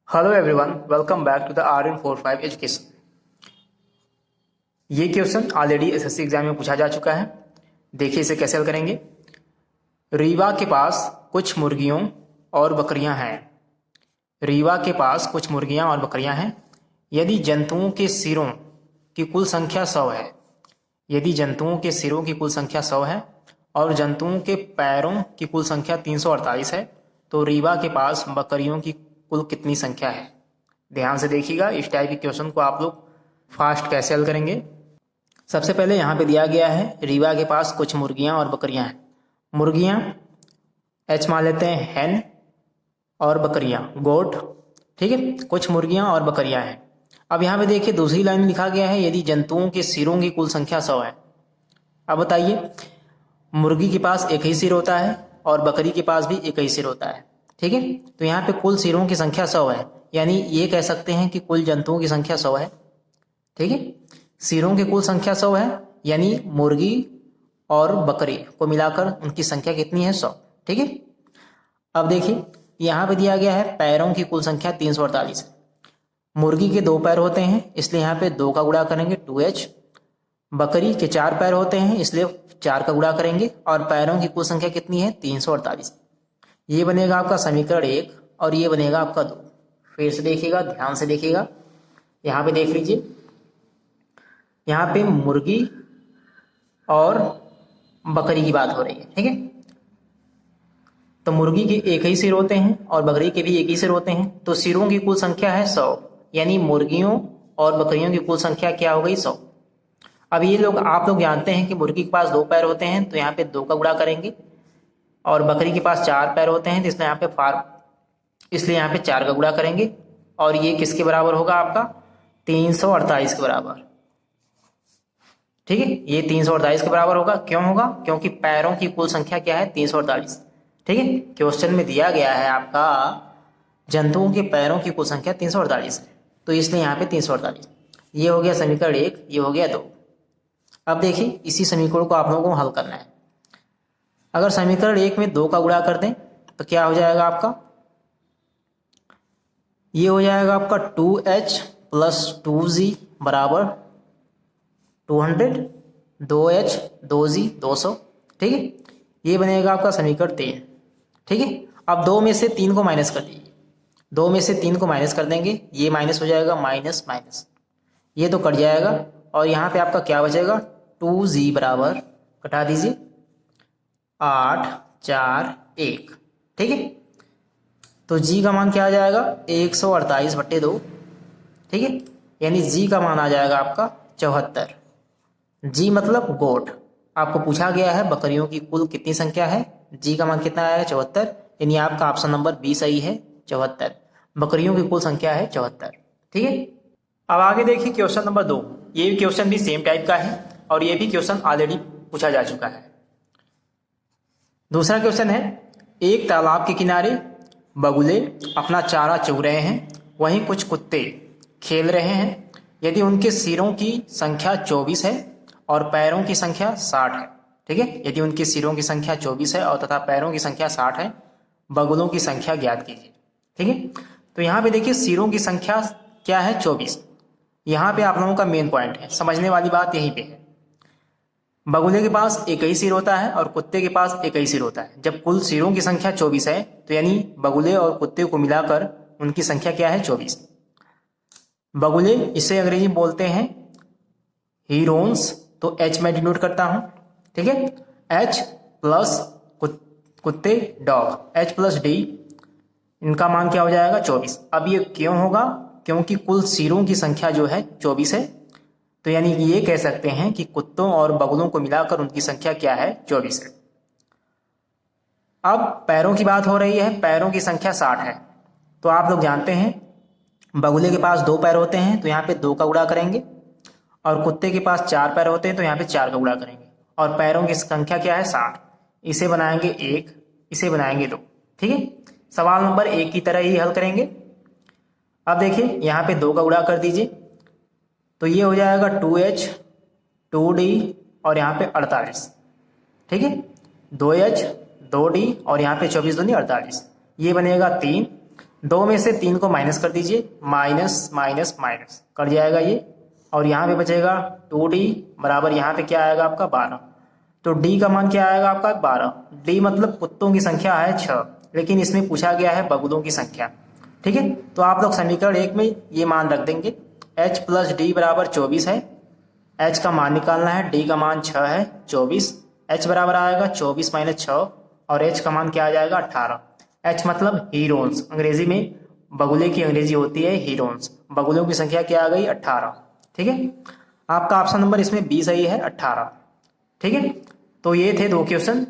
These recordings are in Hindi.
Hello everyone, welcome back to the RN45 education. ये क्वेश्चन ऑलरेडी एसएससी एग्जाम में पूछा जा चुका है। देखिए इसे कैसे हल करेंगे। रीवा के पास कुछ मुर्गियों और बकरियां हैं। रीवा के पास कुछ मुर्गियां और बकरियां हैं। यदि जंतुओं के सिरों की कुल संख्या 100 है, यदि जंतुओं के सिरों की कुल संख्या 100 है और जंतुओं के पैरों की कुल संख्या 348 है, तो रीवा के पास बकरियों की कुल कितनी संख्या है। ध्यान से देखिएगा, इस टाइप के क्वेश्चन को आप लोग फास्ट कैसे हल करेंगे। सबसे पहले यहाँ पे दिया गया है रीवा के पास कुछ मुर्गियां और बकरियां हैं। मुर्गियां एच मान लेते हैं हैन और बकरियां गोट। ठीक है, कुछ मुर्गियां और बकरियां हैं। अब यहाँ पे देखिए दूसरी लाइन में लिखा गया है यदि जंतुओं के सिरों की कुल संख्या 100 है। अब बताइए, मुर्गी के पास एक ही सिर होता है और बकरी के पास भी एक ही सिर होता है। ठीक है, तो यहाँ पे कुल सिरों की संख्या 100 है, यानी ये कह सकते हैं कि कुल जंतुओं की संख्या 100 है। ठीक है, सिरों की कुल संख्या 100 है, यानी मुर्गी और बकरी को मिलाकर उनकी संख्या कितनी है, 100। ठीक है, अब देखिए यहाँ पे दिया गया है पैरों की कुल संख्या 348 है। मुर्गी के 2 पैर होते हैं, इसलिए यहाँ पे 2 का गुणा करेंगे 2h। बकरी के 4 पैर होते हैं, इसलिए 4 का गुणा करेंगे और पैरों की कुल संख्या कितनी है, 348। ये बनेगा आपका समीकरण 1 और ये बनेगा आपका 2। फिर से देखिएगा, ध्यान से देखिएगा। यहाँ पे देख लीजिए, यहाँ पे मुर्गी और बकरी की बात हो रही है। ठीक है, तो मुर्गी के एक ही सिर होते हैं और बकरी के भी एक ही सिर होते हैं, तो सिरों की कुल संख्या है 100, यानी मुर्गियों और बकरियों की कुल संख्या क्या हो गई, 100। अब ये लोग आप लोग जानते हैं कि मुर्गी के पास 2 पैर होते हैं, तो यहाँ पे 2 का गुणा करेंगे और बकरी के पास 4 पैर होते हैं, तो इसलिए यहाँ पे 4 का गुणा करेंगे और ये किसके बराबर होगा आपका, 348 के बराबर। ठीक है, ये 348 के बराबर होगा। क्यों होगा, क्योंकि पैरों की कुल संख्या क्या है, 348। ठीक है, क्वेश्चन में दिया गया है आपका जंतुओं के पैरों की कुल संख्या 348 है, तो इसलिए यहाँ पे 348। ये हो गया समीकरण 1, ये हो गया 2। अब देखिए इसी समीकरण को आप लोगों को हल करना है। अगर समीकरण 1 में 2 का गुणा कर दें तो क्या हो जाएगा आपका, ये हो जाएगा आपका 2h प्लस 2g बराबर 200, 2h 2g 200। ठीक है, ये बनेगा आपका समीकरण 3। ठीक है, अब 2 में से 3 को माइनस कर दीजिए। 2 में से 3 को माइनस कर देंगे, ये माइनस हो जाएगा, माइनस माइनस ये तो कट जाएगा और यहाँ पे आपका क्या बचेगा, 2g बराबर कटा दीजिए 8 4 1। ठीक है, तो g का मान क्या आ जाएगा, 148/2। ठीक है, यानी g का मान आ जाएगा आपका 74। g मतलब गोट। आपको पूछा गया है बकरियों की कुल कितनी संख्या है, g का मान कितना आएगा, 74, यानी आपका ऑप्शन नंबर बी सही है, 74। बकरियों की कुल संख्या है 74। ठीक है, अब आगे देखिए क्वेश्चन नंबर 2। ये भी क्वेश्चन भी सेम टाइप का है और ये भी क्वेश्चन ऑलरेडी पूछा जा चुका है। दूसरा क्वेश्चन है, एक तालाब के किनारे बगुले अपना चारा चुग रहे हैं, वहीं कुछ कुत्ते खेल रहे हैं। यदि उनके सिरों की संख्या 24 है और पैरों की संख्या 60 है। ठीक है, यदि उनके सिरों की संख्या 24 है और तथा पैरों की संख्या 60 है, बगुलों की संख्या ज्ञात कीजिए। ठीक है, तो यहाँ पे देखिए सिरों की संख्या क्या है, 24। यहाँ पे आप लोगों का मेन पॉइंट है, समझने वाली बात यहीं पे है। बगुले के पास एक ही सिर होता है और कुत्ते के पास एक ही सिर होता है। जब कुल सिरों की संख्या 24 है, तो यानी बगुले और कुत्ते को मिलाकर उनकी संख्या क्या है, 24। बगुले, इसे अंग्रेजी में बोलते हैं हीरोन्स, तो H में डिनोट करता हूं। ठीक है, H प्लस कुत्ते डॉग, H प्लस D, इनका मान क्या हो जाएगा, 24। अब ये क्यों होगा, क्योंकि कुल सिरों की संख्या जो है 24 है, तो यानी कि ये कह सकते हैं कि कुत्तों और बगुलों को मिलाकर उनकी संख्या क्या है, 24 है। अब पैरों की बात हो रही है, पैरों की संख्या 60 है। तो आप लोग जानते हैं बगुले के पास 2 पैर होते हैं, तो यहाँ पे 2 का गुणा करेंगे और कुत्ते के पास 4 पैर होते हैं, तो यहाँ पे 4 का गुणा करेंगे और पैरों की संख्या क्या है, 60। इसे बनाएंगे 1, इसे बनाएंगे 2। ठीक है, सवाल नंबर 1 की तरह ही हल करेंगे। अब देखिए यहाँ पे 2 का गुणा कर दीजिए, तो ये हो जाएगा 2h 2d और यहाँ पे 48। ठीक है, 2h 2d और यहाँ पे 24 दूनी 48, ये बनेगा 3। 2 में से 3 को माइनस कर दीजिए, माइनस माइनस माइनस कट जाएगा ये, और यहाँ पे बचेगा 2d बराबर यहाँ पे क्या आएगा आपका 12। तो d का मान क्या आएगा आपका 12। d मतलब कुत्तों की संख्या है 6, लेकिन इसमें पूछा गया है बगुलों की संख्या। ठीक है, तो आप लोग समीकरण 1 में ये मान रख देंगे, h प्लस डी बराबर 24 है, h का मान निकालना है, d का मान 6 है 24, h बराबर आएगा 24 माइनस 6 और h का मान क्या आ जाएगा 18। h मतलब हीरोन्स, अंग्रेजी में बगुले की अंग्रेजी होती है हीरोन्स, बगुलों की संख्या क्या आ गई 18। ठीक है, आपका ऑप्शन नंबर इसमें बी सही है 18। ठीक है, तो ये थे 2 क्वेश्चन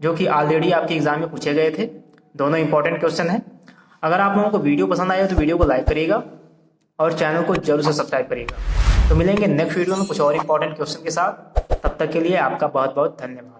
जो कि ऑलरेडी आपके एग्जाम में पूछे गए थे, दोनों इंपॉर्टेंट क्वेश्चन हैं। अगर आप लोगों को वीडियो पसंद आया तो वीडियो को लाइक करिएगा और चैनल को जरूर से सब्सक्राइब करिएगा। तो मिलेंगे नेक्स्ट वीडियो में कुछ और इंपॉर्टेंट क्वेश्चन के साथ, तब तक के लिए आपका बहुत बहुत धन्यवाद।